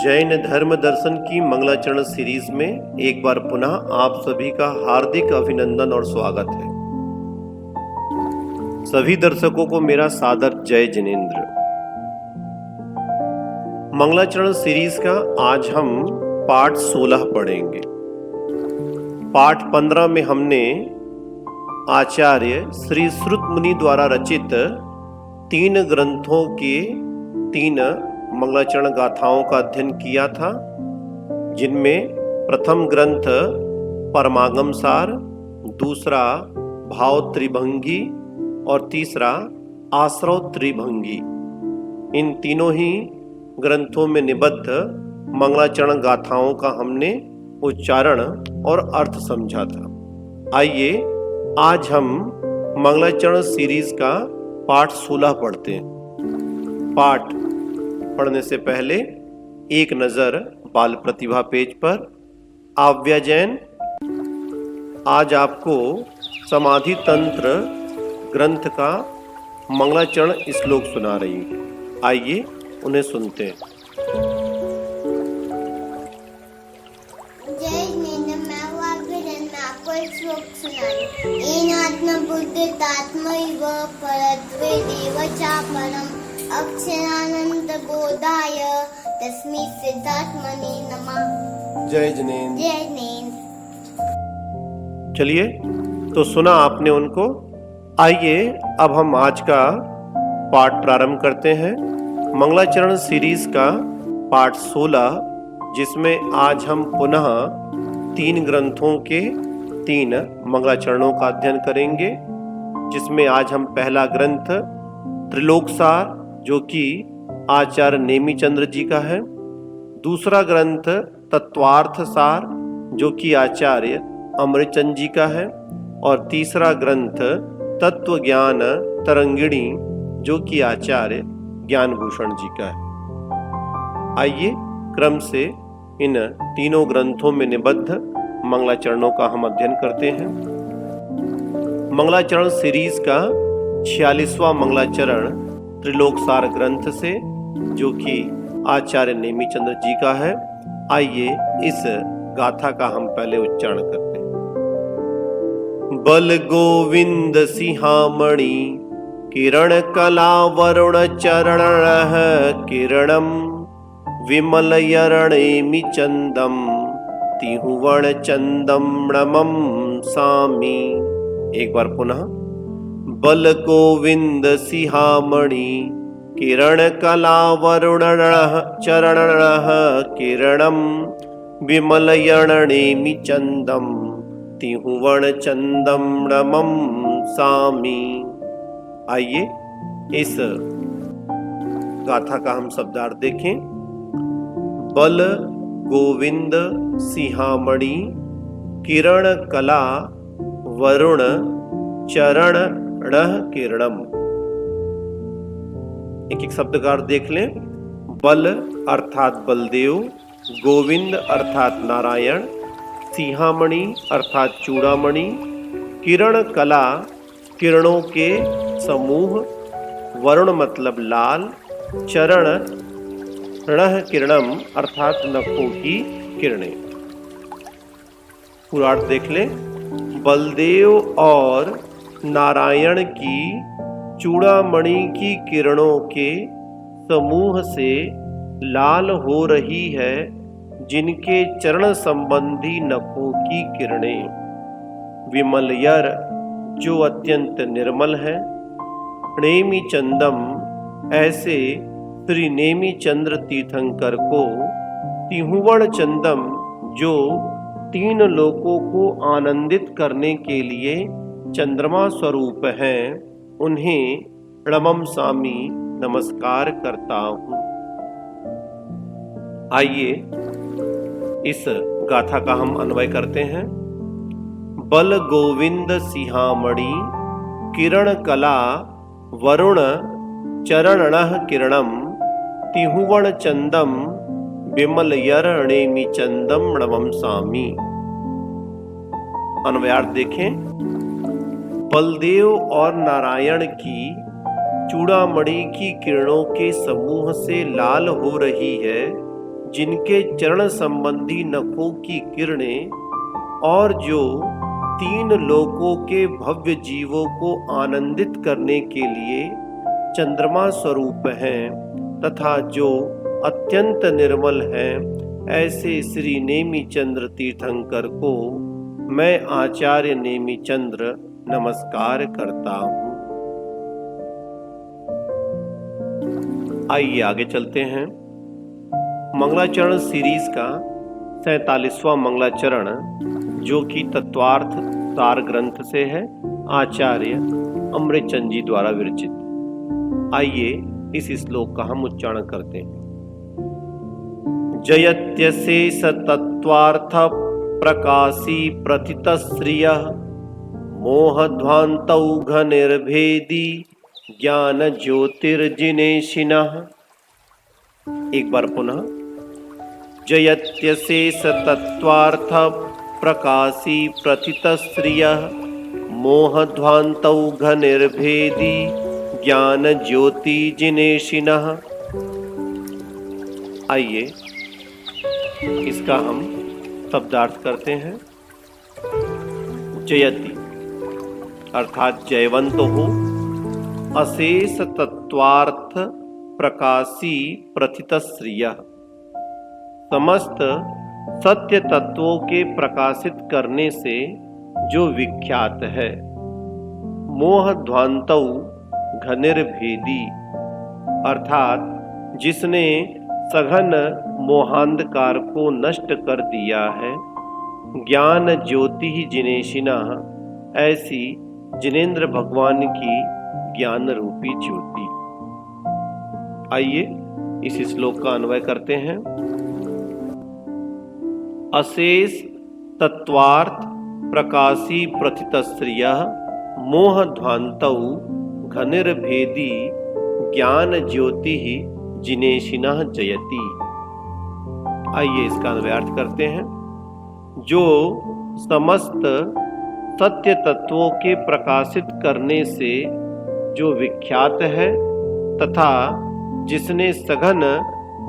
जैन धर्म दर्शन की मंगलाचरण सीरीज में एक बार पुनः आप सभी का हार्दिक अभिनंदन और स्वागत है। सभी दर्शकों को मेरा सादर जय जिनेंद्र। मंगलाचरण सीरीज का आज हम पाठ 16 पढ़ेंगे। पाठ 15 में हमने आचार्य श्री श्रुत मुनि द्वारा रचित 3 ग्रंथों के 3 मंगलाचरण गाथाओं का अध्ययन किया था, जिनमें प्रथम ग्रंथ परमागम सार, दूसरा भाव त्रिभंगी और तीसरा आश्रव त्रिभंगी। इन तीनों ही ग्रंथों में निबद्ध मंगलाचरण गाथाओं का हमने उच्चारण और अर्थ समझा था। आइए आज हम मंगलाचरण सीरीज का पाठ 16 पढ़ते हैं। पाठ पढ़ने से पहले एक नजर बाल प्रतिभा पेज पर। आव्या जैन आज आपको समाधि तंत्र ग्रंथ का मंगलाचरण श्लोक सुना रही है। आइए उन्हें सुनते हैं। जय जिनेंद्र, मैं आव्या जैन में आपको एक श्लोक सुनाई। येन आत्मबुद्धितात्मैव परत्वे देव चापरम् अक्षरानंत बोधाय तस्मै सिद्धात्मने नमः। जय जिनेंद्र। जय जिनेंद्र। चलिए, तो सुना आपने उनको। आइए अब हम आज का पाठ प्रारंभ करते हैं। मंगलाचरण सीरीज का पाठ 16, जिसमें आज हम पुनः 3 ग्रंथों के 3 मंगलाचरणों का अध्ययन करेंगे, जिसमें आज हम पहला ग्रंथ त्रिलोकसार, जो कि आचार्य नेमिचंद्र जी का है, दूसरा ग्रंथ तत्वार्थ सार, जो कि आचार्य अमृतचंद जी का है, और तीसरा ग्रंथ तत्व ज्ञान तरंगिणी, जो कि आचार्य ज्ञानभूषण जी का है। आइए क्रम से इन तीनों ग्रंथों में निबद्ध मंगलाचरणों का हम अध्ययन करते हैं। मंगलाचरण सीरीज का 46वां मंगलाचरण त्रिलोकसार ग्रंथ से, जो कि आचार्य नेमिचंद्र जी का है। आइए इस गाथा का हम पहले उच्चारण करते हैं। बल गोविंद सिंहामणि किरण कला वरुण चरण किरणम विमल यरणेमि चंदम तिहुवण चंदम नमम सामी। एक बार पुनः। बल गोविंद सिंहामणि किरण कला वरुण चरण किरणम विमल यरणेमि चंदम तिहुवण चंदम नमम सामी। आइए इस गाथा का हम शब्दार्थ देखें। बल गोविंद सिंहामणि किरण कला वरुण चरण किरणम। एक एक शब्द का अर्थ देख लें। बल अर्थात बलदेव, गोविंद अर्थात नारायण, सिंहामणि अर्थात चूड़ामणि, किरण कला किरणों के समूह, वरुण मतलब लाल, चरण किरणम अर्थात नखों की किरणें। पूरा अर्थ देख लें। बलदेव और नारायण की चूड़ामणि की किरणों के समूह से लाल हो रही है जिनके चरण संबंधी नखों की किरणें। विमलयर जो अत्यंत निर्मल है, नेमि चंदम ऐसे श्री नेमिचंद्र तीर्थंकर को, तिहुवण चंदम जो 3 लोकों को आनंदित करने के लिए चंद्रमा स्वरूप हैं, उन्हें प्रणमम सामी नमस्कार करता हूं। आइए इस गाथा का हम अन्वय करते हैं। बल गोविंद सिंहामणि किरण कला वरुण चरण किरणम तिहुवण चंदम विमल यरणेमि चंदम नमम सामी। अन्वयार्थ देखें। बलदेव और नारायण की चूड़ामणि की किरणों के समूह से लाल हो रही है जिनके चरण संबंधी नखों की किरणें और जो 3 लोकों के भव्य जीवों को आनंदित करने के लिए चंद्रमा स्वरूप हैं तथा जो अत्यंत निर्मल हैं, ऐसे श्री नेमिचंद्र तीर्थंकर को मैं आचार्य नेमिचंद्र नमस्कार करता हूँ। आइए आगे चलते हैं। मंगलाचरण सीरीज का 47वां मंगलाचरण जो कि तत्वार्थ सार ग्रंथ से है, आचार्य अमृतचंद जी द्वारा विरचित। आइए इस श्लोक का हम उच्चारण करते हैं। जयत्यशेष तत्वार्थ प्रकाशी प्रथित श्रिय मोहध्वान्तौघ निर्भेदी ज्ञान ज्योतिर्जिनेशिनः। एक बार पुनः। जयत्यशेष तत्वार्थ प्रकाशी प्रथित श्रिय मोहध्वान्तौघ निर्भेदी ज्ञान ज्योति जिनेशिनः। आइए इसका हम शब्दार्थ करते हैं। जयति अर्थात जयवंत हो, अशेष तत्वार्थ प्रकाशी प्रथित श्रिय, समस्त सत्य तत्वों के प्रकाशित करने से जो विख्यात है। मोह ध्वांतौ घनिर्भेदी अर्थात जिसने सघन मोहांधकार को नष्ट कर दिया है। ज्ञान ज्योति ही जिनेशिना, ऐसी जिनेंद्र भगवान की ज्ञान रूपी ज्योति। आइए इस श्लोक का अन्वय करते हैं। अशेष तत्वार्थ प्रकाशी प्रथित श्रिय मोह ध्वांतौ घनिर्भेदी ज्ञान ज्योति ही जिनेशिनः जयति। आइए इसका अन्वयार्थ करते हैं। जो समस्त सत्य तत्वों के प्रकाशित करने से जो विख्यात है तथा जिसने सघन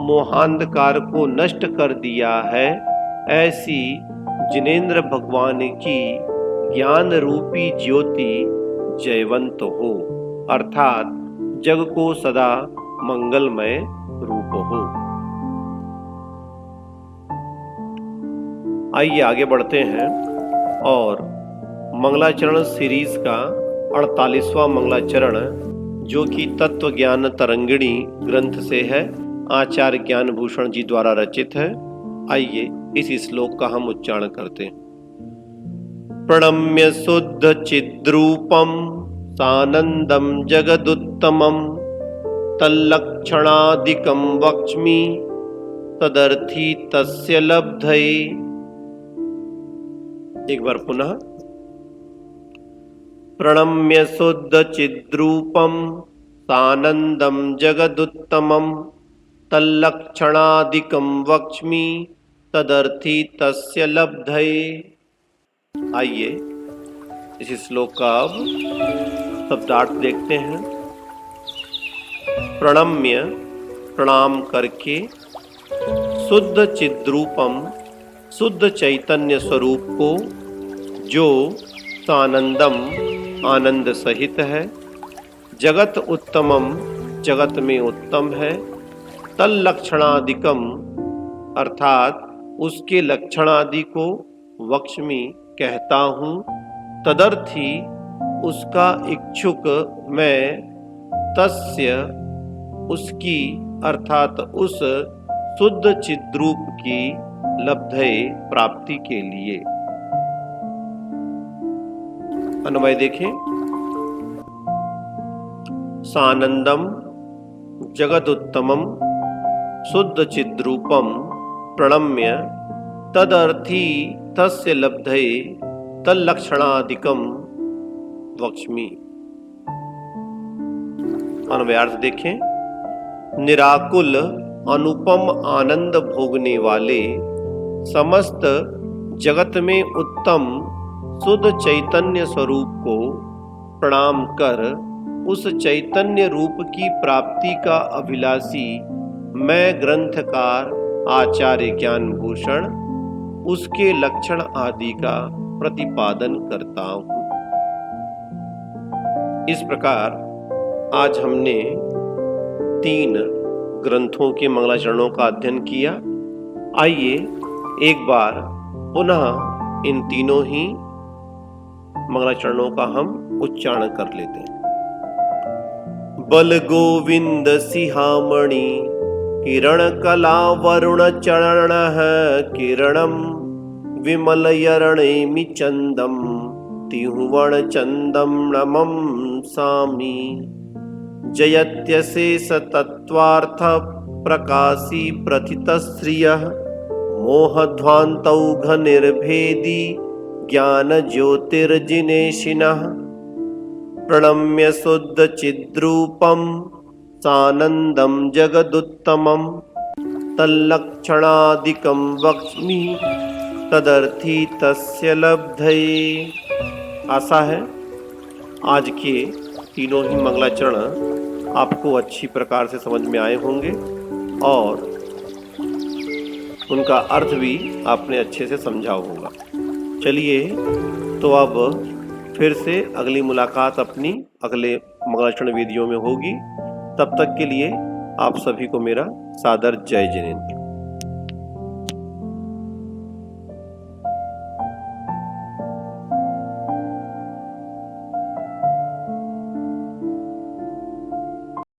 मोहांधकार को नष्ट कर दिया है, ऐसी जिनेंद्र भगवान की ज्ञान रूपी ज्योति जयवंत हो, अर्थात जग को सदा मंगलमय रूप हो। आइए आगे बढ़ते हैं और मंगलाचरण सीरीज का 48वां मंगलाचरण जो कि तत्व ज्ञान तरंगिणी ग्रंथ से है, आचार्य ज्ञान भूषण जी द्वारा रचित है। आइए इस श्लोक का हम उच्चारण करते हैं। प्रणम्य शुद्ध चिद्रूपम सानंदम जगदुत्तमम तल्लक्षणादिकं वक्ष्मि तदर्थी तस्य लब्धये। एक बार पुनः। प्रणम्य शुद्ध चिद्रूपम सानंदम जगदुत्तमम तल्लक्षणादिकं वक्ष्मि तदर्थी तस्य लब्धये। आइए इस श्लोक का अब शब्दार्थ देखते हैं। प्रणम्य प्रणाम करके, शुद्ध चिद्रूपम शुद्ध चैतन्य स्वरूप को, जो सानंदम आनंद सहित है, जगत उत्तमम जगत में उत्तम है, तल्लक्षणादिकम अर्थात उसके लक्षणादि को वक्ष्मि कहता हूँ, तदर्थी उसका इच्छुक मैं, तस्य उसकी अर्थात उस शुद्ध चिद्रूप की लब्धये प्राप्ति के लिए। अन्वय देखें। सानंदम जगदुत्तमम शुद्ध चिद्रूपम प्रणम्य तदर्थी तस्य लब्धये तल्लक्षणादिकं वक्ष्मि। अन्वयार्थ देखें। निराकुल अनुपम आनंद भोगने वाले, समस्त जगत में उत्तम शुद्ध चैतन्य स्वरूप को प्रणाम कर उस चैतन्य रूप की प्राप्ति का अभिलाषी मैं ग्रंथकार आचार्य ज्ञान भूषण उसके लक्षण आदि का प्रतिपादन करता हूं। इस प्रकार आज हमने 3 ग्रंथों के मंगलाचरणों का अध्ययन किया। आइए एक बार पुनः इन तीनों ही मंगलाचरणों का हम उच्चारण कर लेते हैं। बल गोविंद सिहामणि किरण कला वरुण चरण किरणम विमल यरणेमि चंदम तिहुवण चंदम नमं सामी जयत्यशेष तत्वार्थ प्रकाशी प्रथित श्रियः मोहध्वान्तौघ निर्भेदी ज्ञान ज्योतिर्जिनेशिनः प्रणम्य शुद्ध चिद्रूपम सानंदम जगदुत्तमम तल्लक्षणादिकं वक्ष्मि तदर्थी तस्य लब्धये। आशा है आज के तीनों ही मंगलाचरण आपको अच्छी प्रकार से समझ में आए होंगे और उनका अर्थ भी आपने अच्छे से समझा होगा। चलिए तो अब फिर से अगली मुलाकात अपनी अगले मंगलाचरण वीडियो में होगी। तब तक के लिए आप सभी को मेरा सादर जय जिनेंद्र।